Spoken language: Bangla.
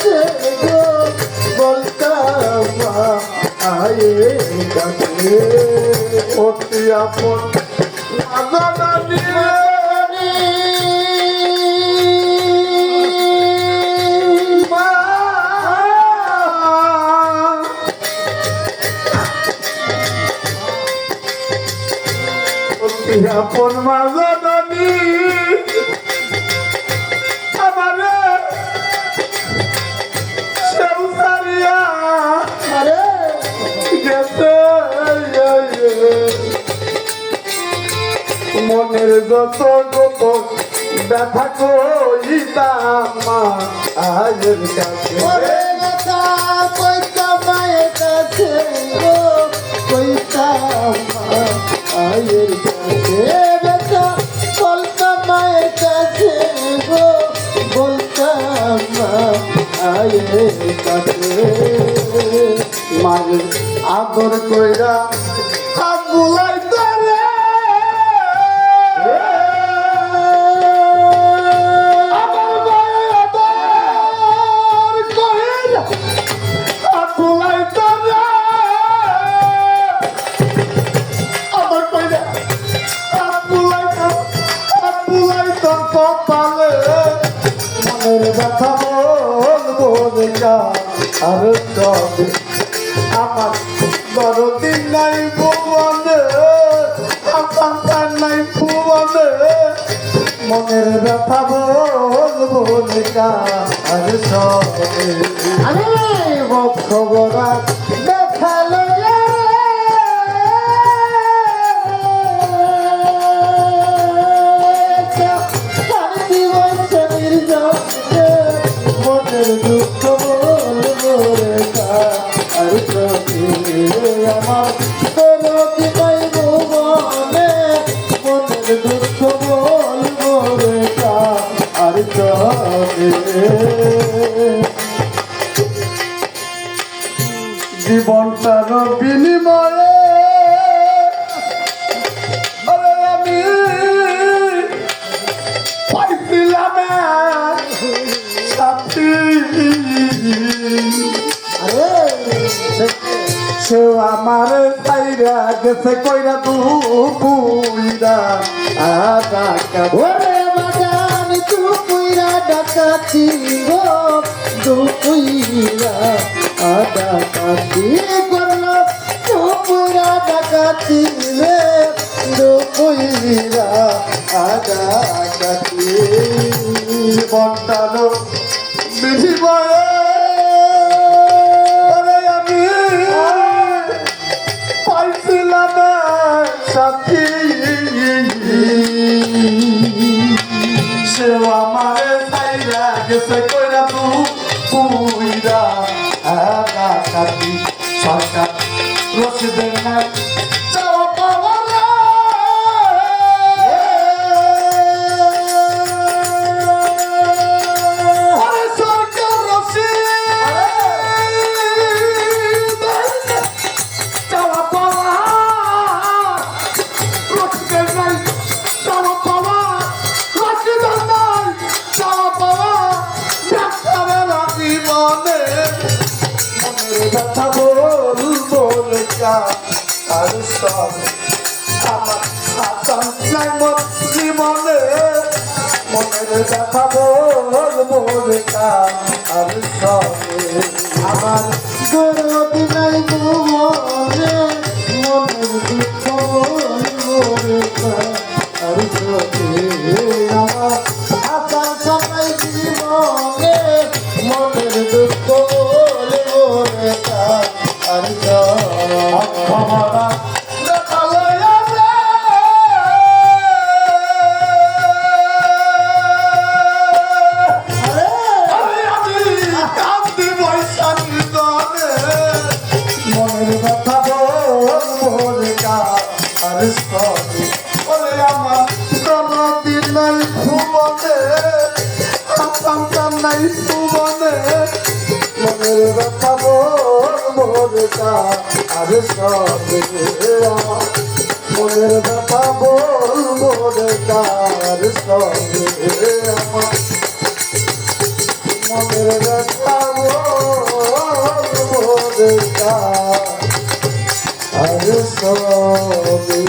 কাছে গো বলতাম মায়ের কাছে অতি আপন আজানি আপন মাজানি আমারে সেউসারিয়া আরে গেছে মনের যত গোপন ব্যথা কইতাম মায়ের কাছে ওরে কথা কইতাম মায়ের কাছে গো কইতাম মায়ের কাছে ব্যথা বলতাম মায়ের কাছে গো বলতাম মায়ের কাছে মায়ের আদর কইরা হাত বুলাই তরে আমার মায়ের আদর কইরা হাত বুলাই তরে আদর কইরা হাত বুলাই তোর কপালে মনের ব্যথা বলবো দেখা আর তবে আমার বড়দিন নাই ভুবনে আমার নাই ভুবনে মনের ব্যথা বলবো দেখা আর সবে আরে খবর দেখালো মনের দুঃখ বলবো আর আমার বেরোতে পাইব মনে মনের দুঃখ বলবো আর জীবনটার বিনিময়ে আরে আমি পাইছিলাম সাথী সে আমার তাইরা গেছে কইরা দুপুইরা আদা ওরে বাজান দুপুইরা ডাকাতি গো দুপুইরা ডাকাতি করলো দুপুইরা ডাকাতি রে দুপুইরা ডাকাতি বন্টানো বিনিময়ে আরে আমি পাইছিলাম সাথী সে আমার তাইরা গেছে কইরা দুপুইরা আদা কাটি সরকার রসিদের না চাওয়া পাওয়া ব্যথা বলবো আর সব আমার আকাঙ্ক্ষায় মন জীবনে মনের ব্যথা বলবো আর সব আমার গরবি নাই মনে মনের দুঃখ বলবো আর আমার আকাঙ্ক্ষা নাই জীবনে মনের দুঃখ বলবো আর ক্ষমতা মনের ব্যথা বলবো আর সব আমার কোনদিন নাই ভুবনে আকাঙ্ক্ষা নাই ভুবনে মনের ব্যথা বলবো আর সব মনের ব্যথা বলবো আর সব মনের ব্যথা আর সবই